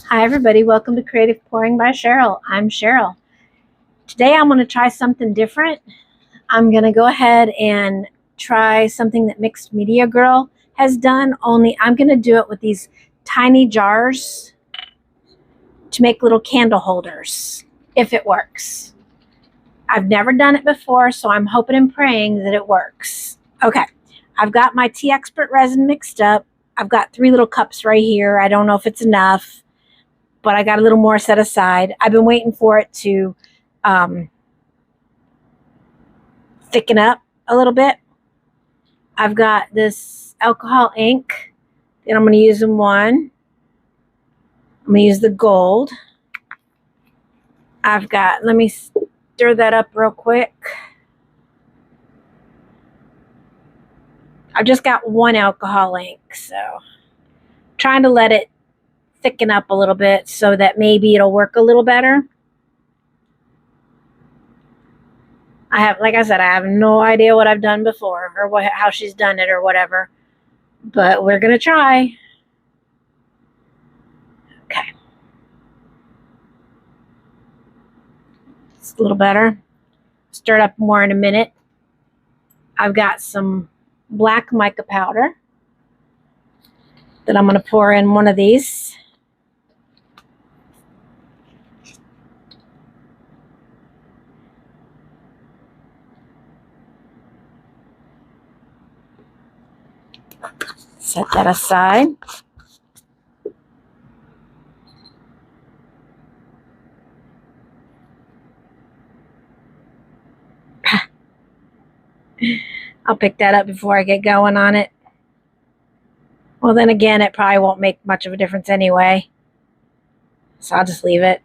Hi everybody, welcome to Creative Pouring by Cheryl. I'm Cheryl. Today I'm going to try something different. I'm going to go ahead and try something that Mixed Media Girl has done, only I'm going to do it with these tiny jars to make little candle holders, if it works. I've never done it before, so I'm hoping and praying that it works. Okay, I've got my Tea Expert resin mixed up. I've got 3 little cups right here. I don't know if it's enough, but I got a little more set aside. I've been waiting for it to thicken up a little bit. I've got this alcohol ink, and I'm going to use in one. I'm going to use the gold. I've got, let me stir that up real quick. I've just got one alcohol ink, so trying to let it thicken up a little bit so that maybe it'll work a little better. Like I said, I have no idea what I've done before or how she's done it or whatever, but we're going to try. Okay. It's a little better. Stir it up more in a minute. I've got some black mica powder that I'm going to pour in one of these. Set that aside. I'll pick that up before I get going on it. Well, then again, it probably won't make much of a difference anyway, so I'll just leave it.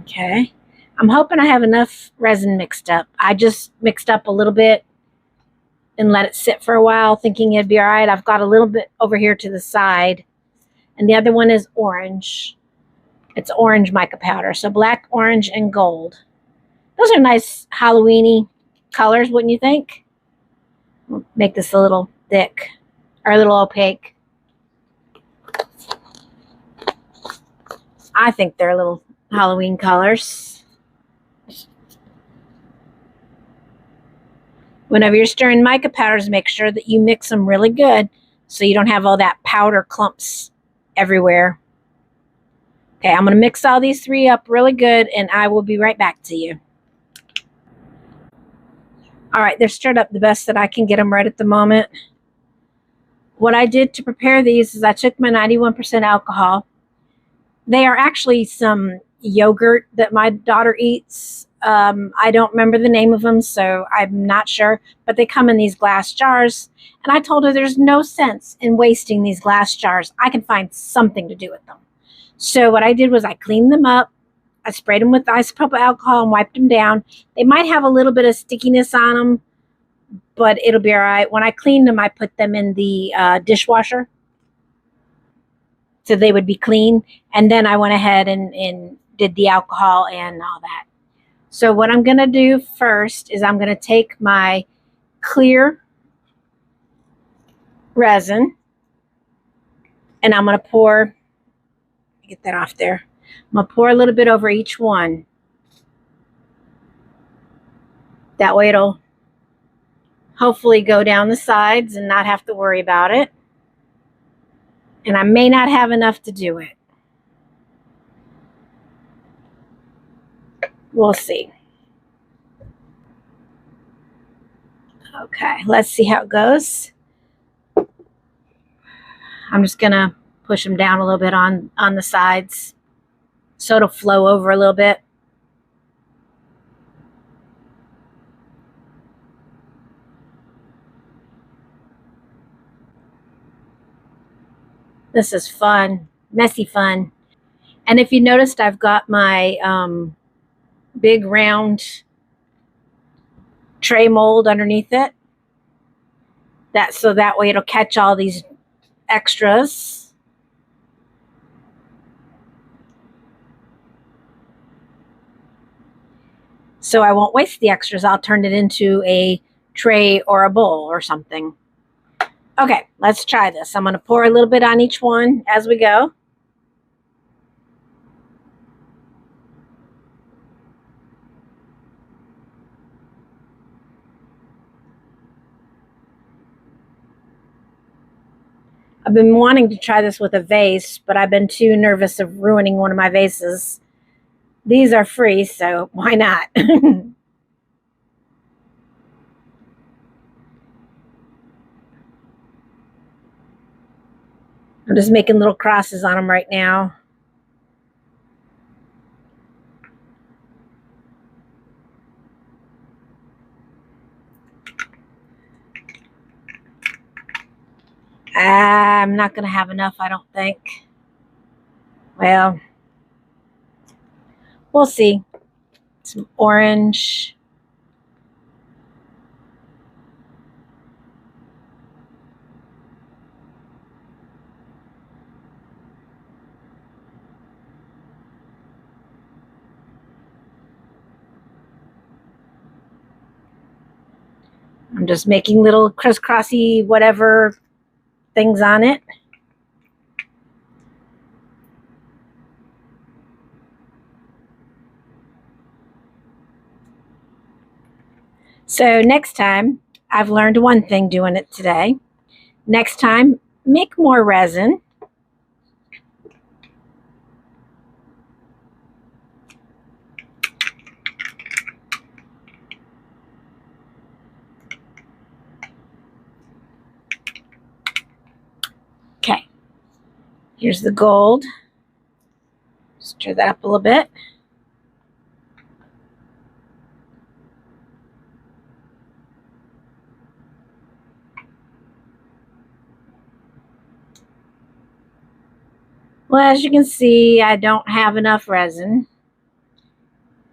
Okay. I'm hoping I have enough resin mixed up. I just mixed up a little bit and let it sit for a while, thinking it'd be all right. I've got a little bit over here to the side, and the other one is orange. It's orange mica powder, so black, orange, and gold. Those are nice Halloween-y colors, wouldn't you think? We'll make this a little thick, or a little opaque. I think they're little Halloween colors. Whenever you're stirring mica powders, make sure that you mix them really good so you don't have all that powder clumps everywhere. Okay, I'm going to mix all these 3 up really good, and I will be right back to you. All right, they're stirred up the best that I can get them right at the moment. What I did to prepare these is I took my 91% alcohol. They are actually some yogurt that my daughter eats. I don't remember the name of them, so I'm not sure, but they come in these glass jars, and I told her there's no sense in wasting these glass jars. I can find something to do with them. So what I did was I cleaned them up. I sprayed them with isopropyl alcohol and wiped them down. They might have a little bit of stickiness on them, but it'll be all right. When I cleaned them, I put them in the dishwasher so they would be clean. And then I went ahead and did the alcohol and all that. So what I'm going to do first is I'm going to take my clear resin and I'm going to pour, get that off there. I'm going to pour a little bit over each one. That way it'll hopefully go down the sides and not have to worry about it. And I may not have enough to do it. We'll see. Okay, let's see how it goes. I'm just going to push them down a little bit on the sides so it'll flow over a little bit. This is fun, messy fun. And if you noticed, I've got my big round tray mold underneath it. So that way it'll catch all these extras. So I won't waste the extras. I'll turn it into a tray or a bowl or something. Okay, let's try this. I'm going to pour a little bit on each one as we go. I've been wanting to try this with a vase, but I've been too nervous of ruining one of my vases. These are free, so why not? I'm just making little crosses on them right now. I'm not going to have enough, I don't think. Well, we'll see. Some orange. I'm just making little crisscrossy whatever things on it. So next time, I've learned one thing doing it today. Next time, make more resin. Okay, here's the gold. Stir that up a little bit. Well, as you can see, I don't have enough resin,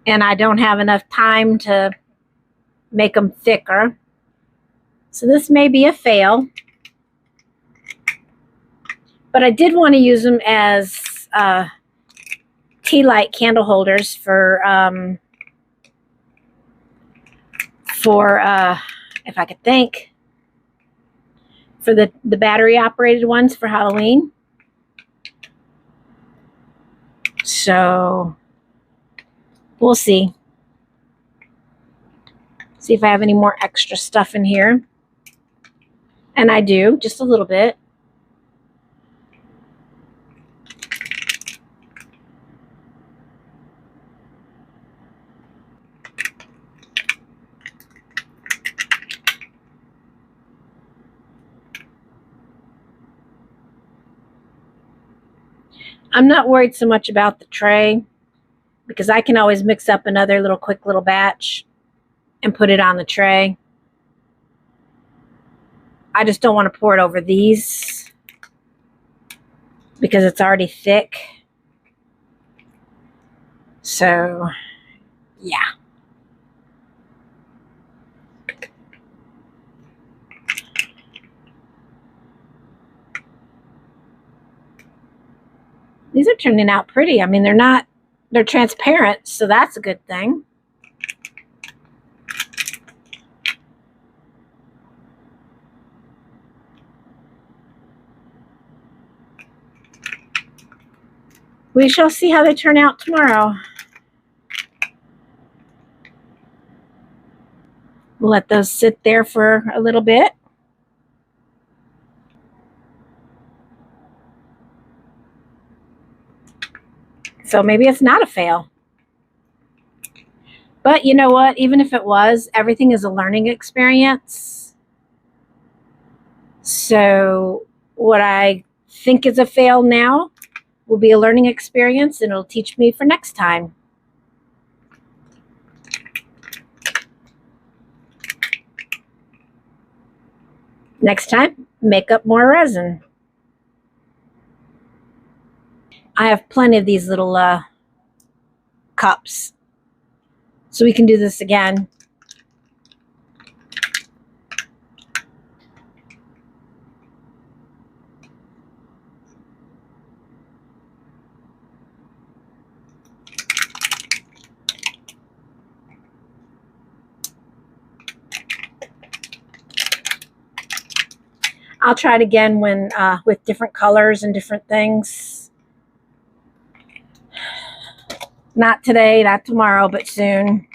and I don't have enough time to make them thicker. So this may be a fail, but I did want to use them as tea light candle holders for if I could think, for the battery operated ones for Halloween. So we'll see. See if I have any more extra stuff in here. And I do, just a little bit. I'm not worried so much about the tray because I can always mix up another quick little batch and put it on the tray. I just don't want to pour it over these because it's already thick. So, yeah. These are turning out pretty. I mean, they're transparent, so that's a good thing. We shall see how they turn out tomorrow. We'll let those sit there for a little bit. So maybe it's not a fail. But you know what? Even if it was, everything is a learning experience. So what I think is a fail now will be a learning experience, and it'll teach me for next time. Next time, make up more resin. I have plenty of these little cups, so we can do this again. I'll try it again when with different colors and different things. Not today, not tomorrow, but soon.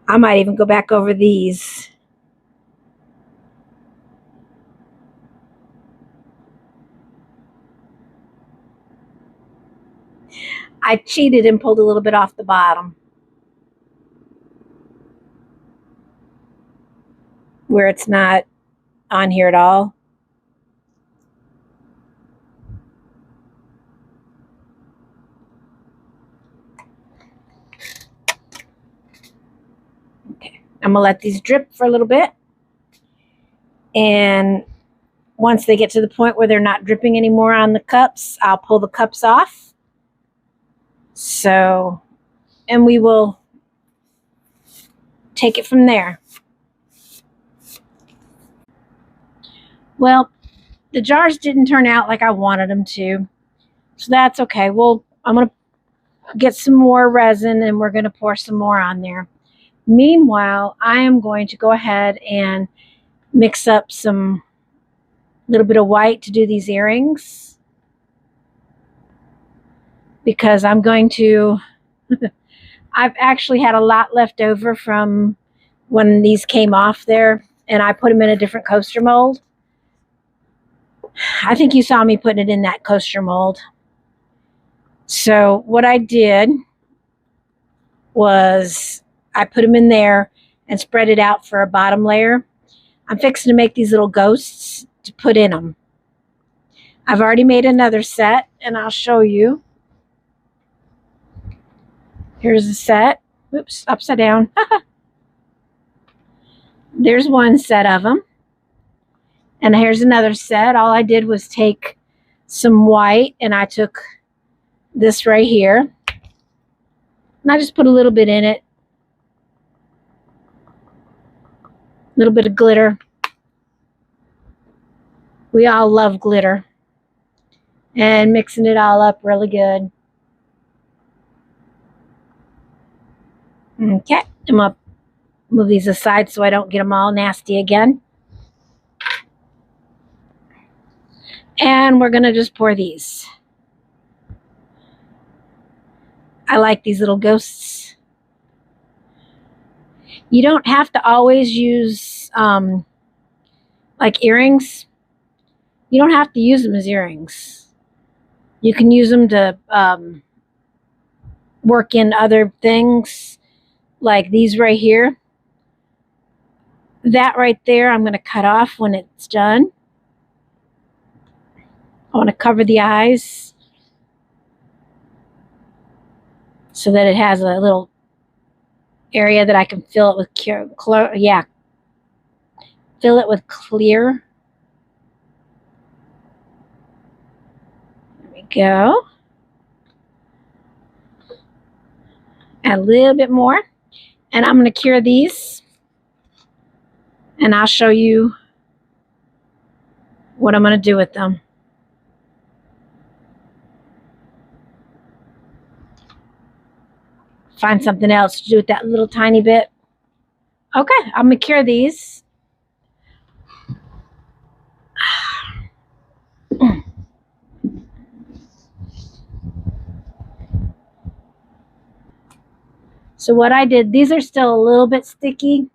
I might even go back over these. I cheated and pulled a little bit off the bottom where it's not on here at all. Okay, I'm gonna let these drip for a little bit, and once they get to the point where they're not dripping anymore on the cups, I'll pull the cups off. So, and we will take it from there. Well, the jars didn't turn out like I wanted them to, so that's okay. Well, I'm going to get some more resin and we're going to pour some more on there. Meanwhile, I am going to go ahead and mix up some little bit of white to do these earrings, because I'm going to I've actually had a lot left over from when these came off there, and I put them in a different coaster mold. I think you saw me putting it in that coaster mold. So what I did was I put them in there and spread it out for a bottom layer. I'm fixing to make these little ghosts to put in them. I've already made another set, and I'll show you. Here's a set. Oops, upside down. There's one set of them. And here's another set. All I did was take some white, and I took this right here, and I just put a little bit in it. A little bit of glitter. We all love glitter. And mixing it all up really good. Okay, I'm going to move these aside so I don't get them all nasty again. And we're going to just pour these. I like these little ghosts. You don't have to always use like earrings. You don't have to use them as earrings. You can use them to work in other things, like these right here. That right there I'm going to cut off when it's done. I want to cover the eyes so that it has a little area that I can fill it with fill it with clear. There we go. Add a little bit more, and I'm going to cure these, and I'll show you what I'm going to do with them. Find something else to do with that little tiny bit. Okay, I'm going to cure these. So what I did, these are still a little bit sticky.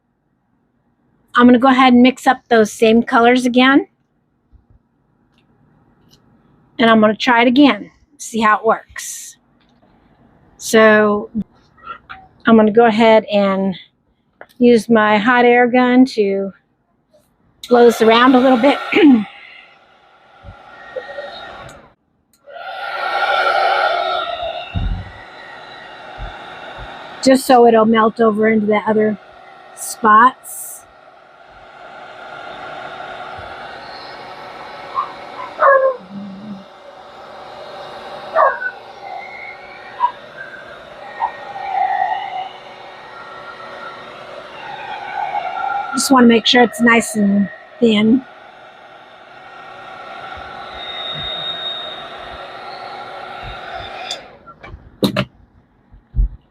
I'm going to go ahead and mix up those same colors again. And I'm going to try it again, see how it works. So I'm going to go ahead and use my hot air gun to blow this around a little bit. Just so it'll melt over into the other spots. Just want to make sure it's nice and thin.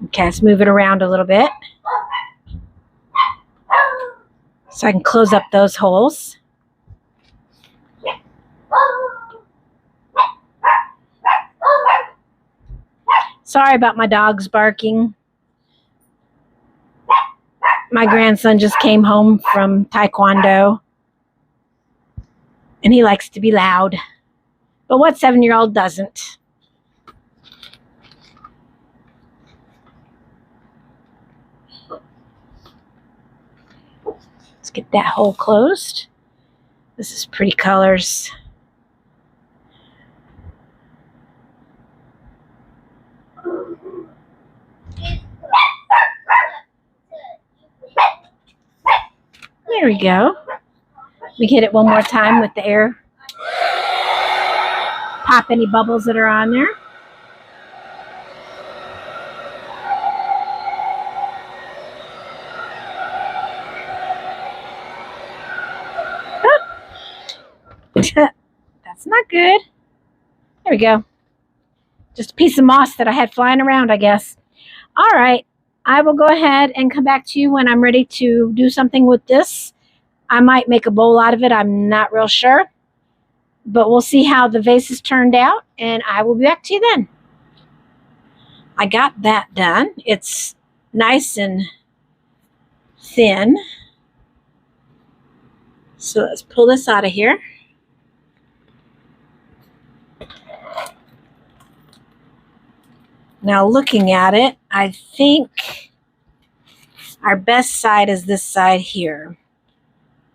Okay, let's move it around a little bit so I can close up those holes. Sorry about my dogs barking. My grandson just came home from Taekwondo, and he likes to be loud. But what 7-year-old doesn't? get that hole closed. This is pretty colors. There we go. We hit it one more time with the air. Pop any bubbles that are on there. That's not good. There we go. Just a piece of moss that I had flying around, I guess. All right. I will go ahead and come back to you when I'm ready to do something with this. I might make a bowl out of it. I'm not real sure. But we'll see how the vases turned out, and I will be back to you then. I got that done. It's nice and thin. So let's pull this out of here. Now looking at it, I think our best side is this side here.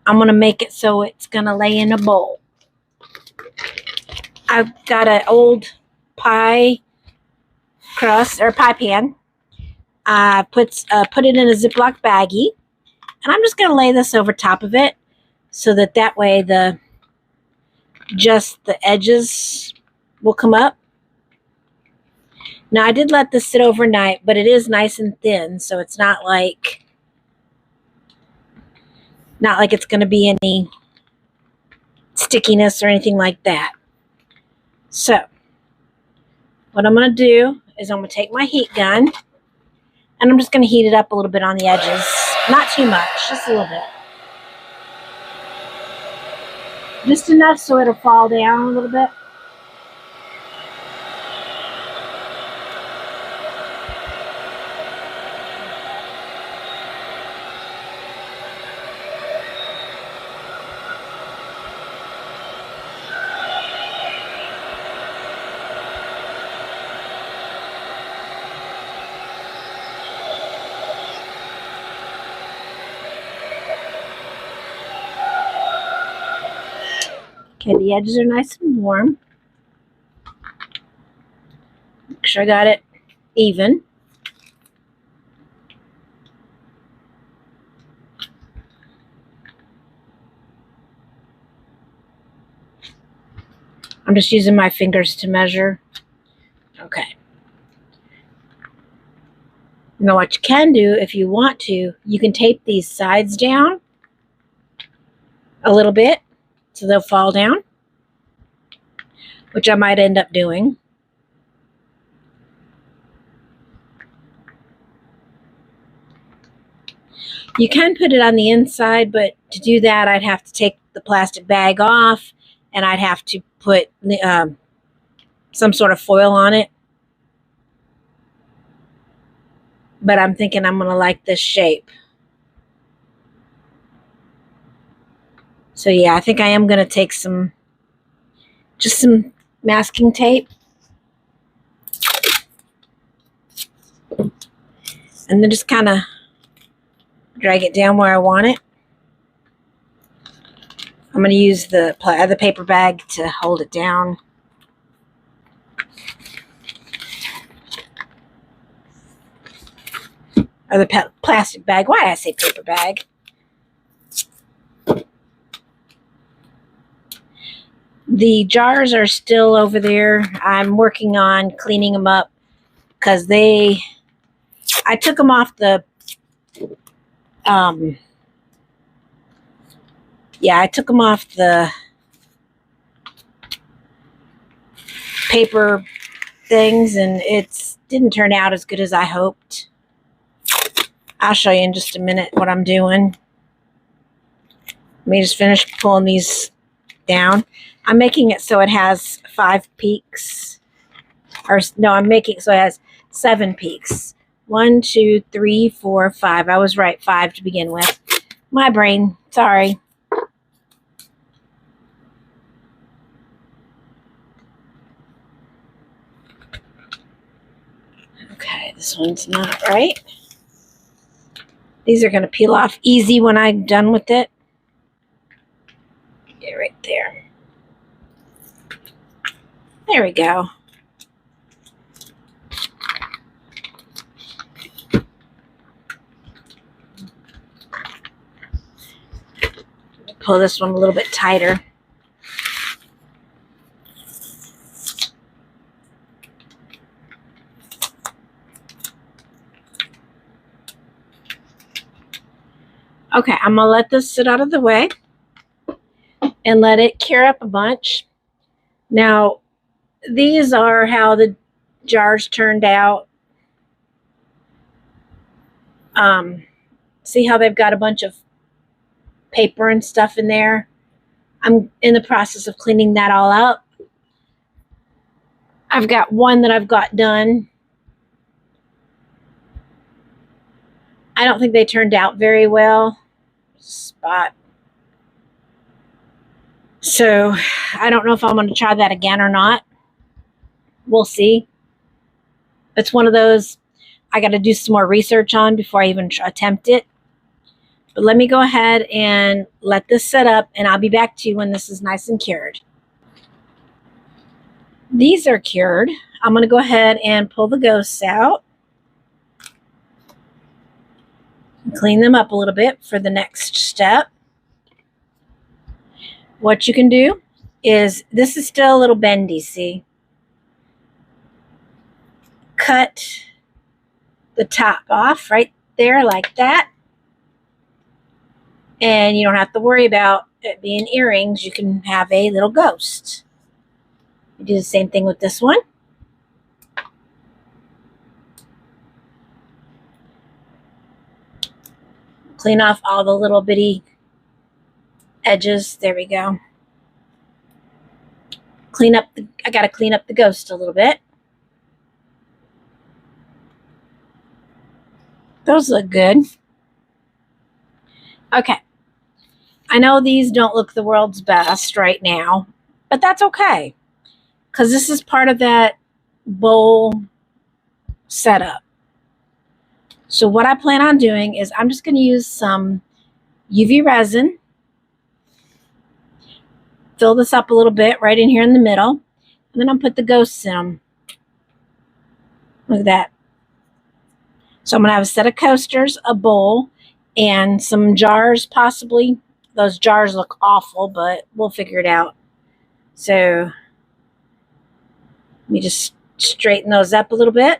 I'm going to make it so it's going to lay in a bowl. I've got an old pie crust or pie pan. I put it in a Ziploc baggie, and I'm just going to lay this over top of it so that way just the edges will come up. Now I did let this sit overnight, but it is nice and thin, so it's not like it's going to be any stickiness or anything like that. So what I'm going to do is I'm going to take my heat gun, and I'm just going to heat it up a little bit on the edges. Not too much, just a little bit. Just enough so it'll fall down a little bit. Okay, the edges are nice and warm. Make sure I got it even. I'm just using my fingers to measure. Okay. Now what you can do, if you want to, you can tape these sides down a little bit so they'll fall down, which I might end up doing. You can put it on the inside, but to do that, I'd have to take the plastic bag off, and I'd have to put some sort of foil on it. But I'm thinking I'm going to like this shape. So yeah, I think I am going to take just some masking tape. And then just kind of drag it down where I want it. I'm going to use the other paper bag to hold it down. Or the plastic bag. Why did I say paper bag? The jars are still over there. I'm working on cleaning them up because I took them off the I took them off the paper things, and it didn't turn out as good as I hoped. I'll show you in just a minute what I'm doing. Let me just finish pulling these down. I'm making it so it has 5 peaks. Or no, I'm making it so it has 7 peaks. 1, 2, 3, 4, 5. I was right, 5 to begin with. My brain, sorry. Okay, this one's not right. These are going to peel off easy when I'm done with it. Get right there. There we go. Pull this one a little bit tighter. Okay, I'm going to let this sit out of the way and let it cure up a bunch. Now, these are how the jars turned out. See how they've got a bunch of paper and stuff in there? I'm in the process of cleaning that all up. I've got one that I've got done. I don't think they turned out very well. Spot. So I don't know if I'm going to try that again or not. We'll see. It's one of those I got to do some more research on before I even attempt it. But let me go ahead and let this set up, and I'll be back to you when this is nice and cured. These are cured. I'm going to go ahead and pull the ghosts out. Clean them up a little bit for the next step. What you can do is, this is still a little bendy, see? Cut the top off right there like that. And you don't have to worry about it being earrings. You can have a little ghost. You do the same thing with this one. Clean off all the little bitty edges. There we go. I got to clean up the ghost a little bit. Those look good. Okay. I know these don't look the world's best right now, but that's okay, because this is part of that bowl setup. So what I plan on doing is I'm just going to use some UV resin. Fill this up a little bit right in here in the middle. And then I'll put the ghosts in them. Look at that. So I'm going to have a set of coasters, a bowl, and some jars possibly. Those jars look awful, but we'll figure it out. So let me just straighten those up a little bit.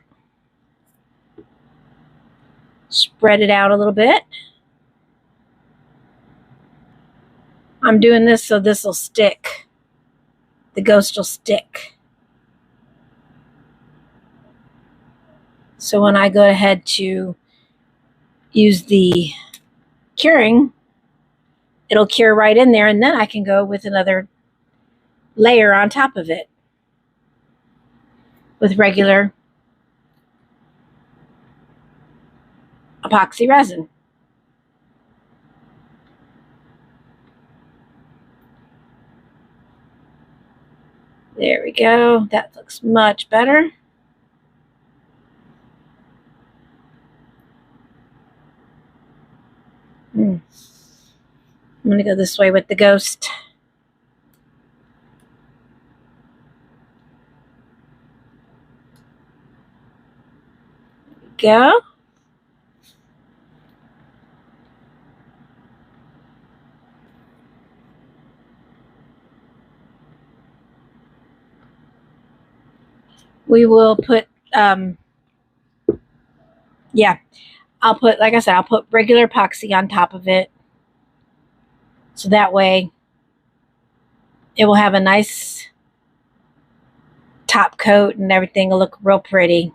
Spread it out a little bit. I'm doing this so this will stick. The ghost will stick. So when I go ahead to use the curing, it'll cure right in there, and then I can go with another layer on top of it with regular epoxy resin. There we go. That looks much better. I'm going to go this way with the ghost. There we go. We will put, yeah, I'll put, like I said, I'll put regular epoxy on top of it. So that way it will have a nice top coat and everything will look real pretty.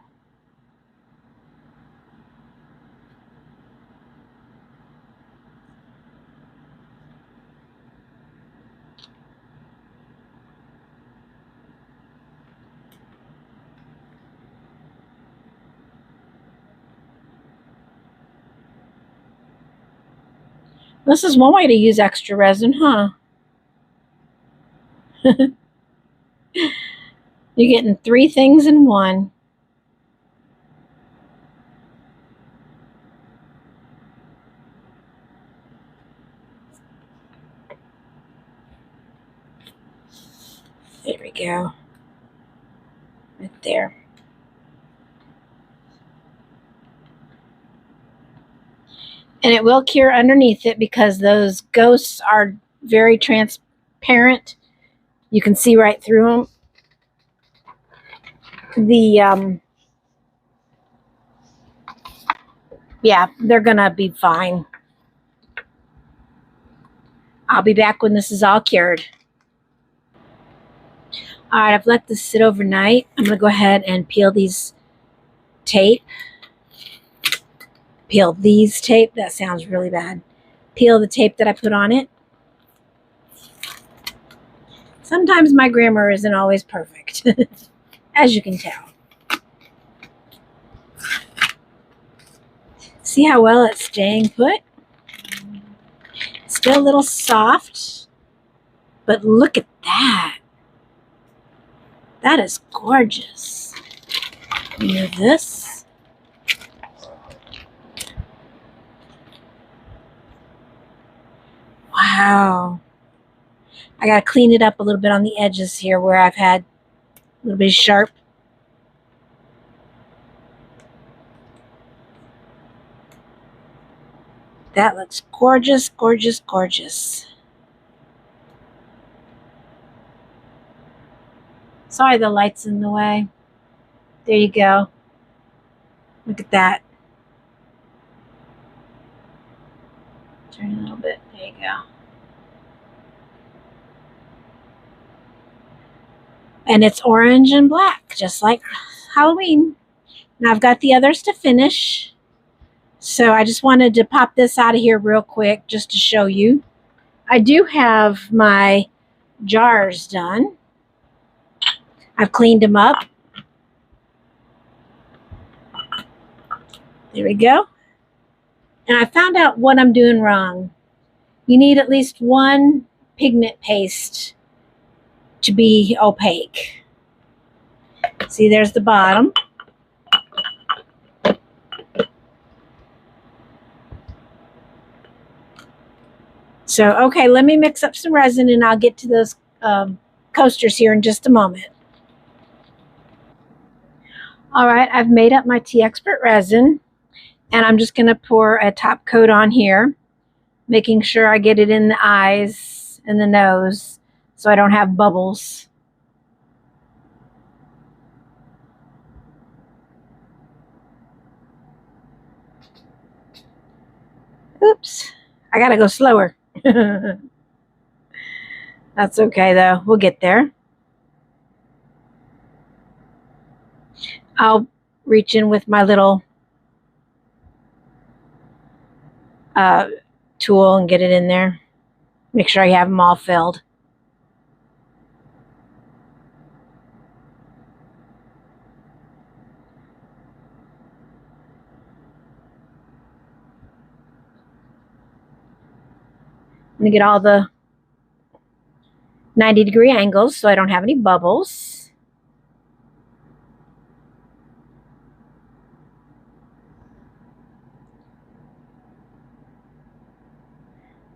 This is one way to use extra resin, huh? You're getting 3 things in one. There we go. Right there. And it will cure underneath it because those ghosts are very transparent. You can see right through them. Yeah, they're gonna be fine. I'll be back when this is all cured. All right, I've let this sit overnight. I'm gonna go ahead and peel these tape. Peel these tape. That sounds really bad. Peel the tape that I put on it. Sometimes my grammar isn't always perfect, as you can tell. See how well it's staying put? Still a little soft, but look at that. That is gorgeous. Remove this. Wow. I got to clean it up a little bit on the edges here where I've had a little bit sharp. That looks gorgeous, gorgeous, gorgeous. Sorry, the light's in the way. There you go. Look at that. Turn a little bit. There you go. And it's orange and black, just like Halloween. Now I've got the others to finish. So I just wanted to pop this out of here real quick just to show you. I do have my jars done. I've cleaned them up. There we go. And I found out what I'm doing wrong. You need at least one pigment paste to be opaque. See, there's the bottom. So, okay, let me mix up some resin and I'll get to those coasters here in just a moment. All right, I've made up my Tea Expert resin and I'm just going to pour a top coat on here, making sure I get it in the eyes and the nose so I don't have bubbles. Oops, I got to go slower. That's okay though, we'll get there. I'll reach in with my little tool and get it in there. Make sure I have them all filled. I'm going to get all the 90-degree angles so I don't have any bubbles.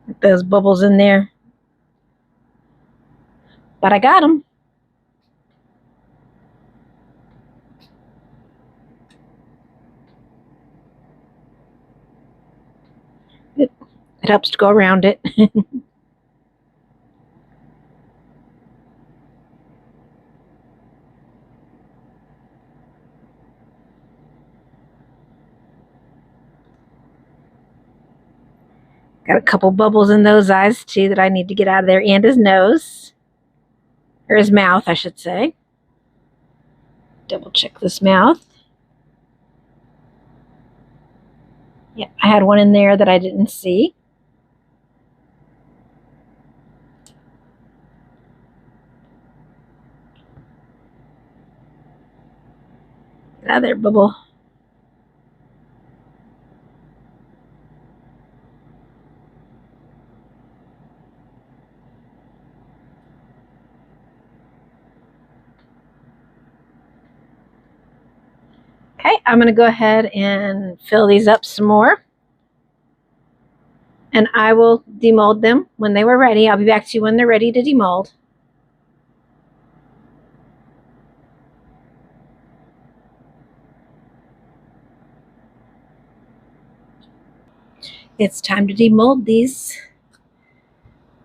Get those bubbles in there. But I got them. It helps to go around it. Got a couple bubbles in those eyes too that I need to get out of there, and his nose. Or his mouth, I should say. Double check this mouth. Yeah, I had one in there that I didn't see. Another bubble. Okay, I'm going to go ahead and fill these up some more. And I will demold them when they were ready. I'll be back to you when they're ready to demold. It's time to demold these.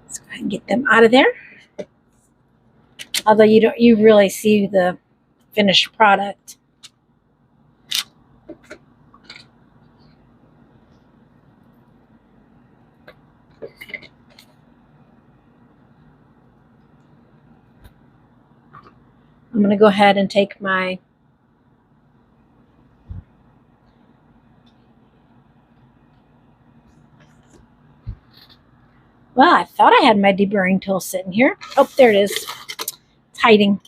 Let's go ahead and get them out of there. Although you really see the finished product. I'm going to go ahead and take my well, I thought I had my deburring tool sitting here. Oh, there it is. It's hiding.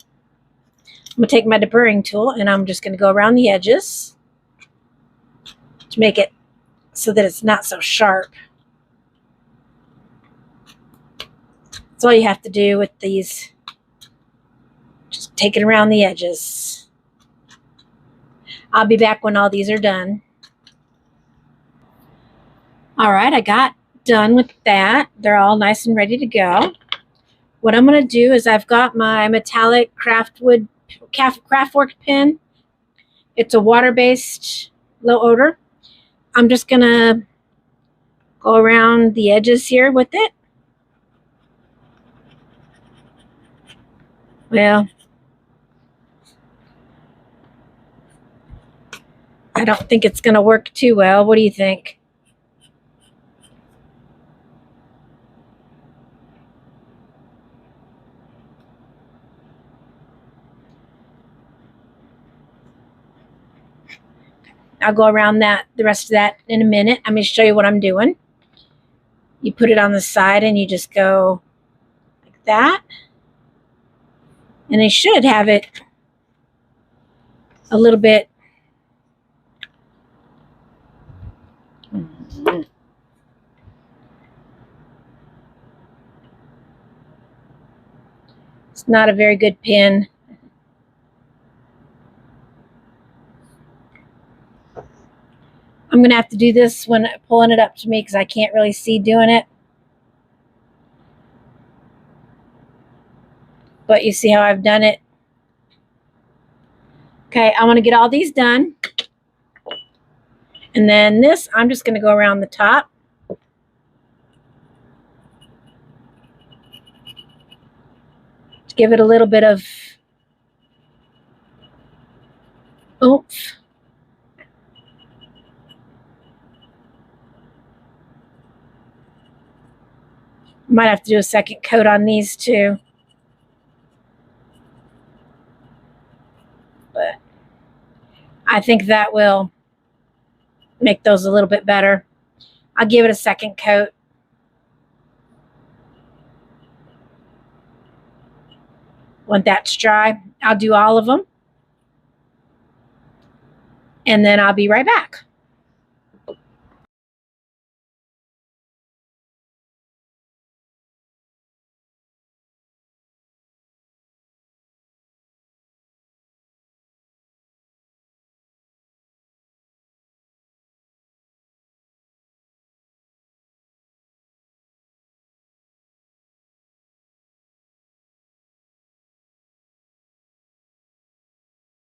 I'm going to take my deburring tool and I'm just going to go around the edges to make it so that it's not so sharp. That's all you have to do with these. Just take it around the edges. I'll be back when all these are done. All right, I got done with that. They're all nice and ready to go. What I'm going to do is I've got my metallic craftwork pen. It's a water-based low odor. I'm just going to go around the edges here with it. Well, I don't think it's going to work too well. What do you think? I'll go around the rest of that in a minute. I'm going to show you what I'm doing. You put it on the side and you just go like that. And I should have it a little bit. It's not a very good pen. I'm going to have to do this when pulling it up to me because I can't really see doing it. But you see how I've done it. Okay, I want to get all these done. And then this, I'm just going to go around the top. To give it a little bit of oomph. Might have to do a second coat on these too. But I think that will make those a little bit better. I'll give it a second coat. When that's dry, I'll do all of them. And then I'll be right back.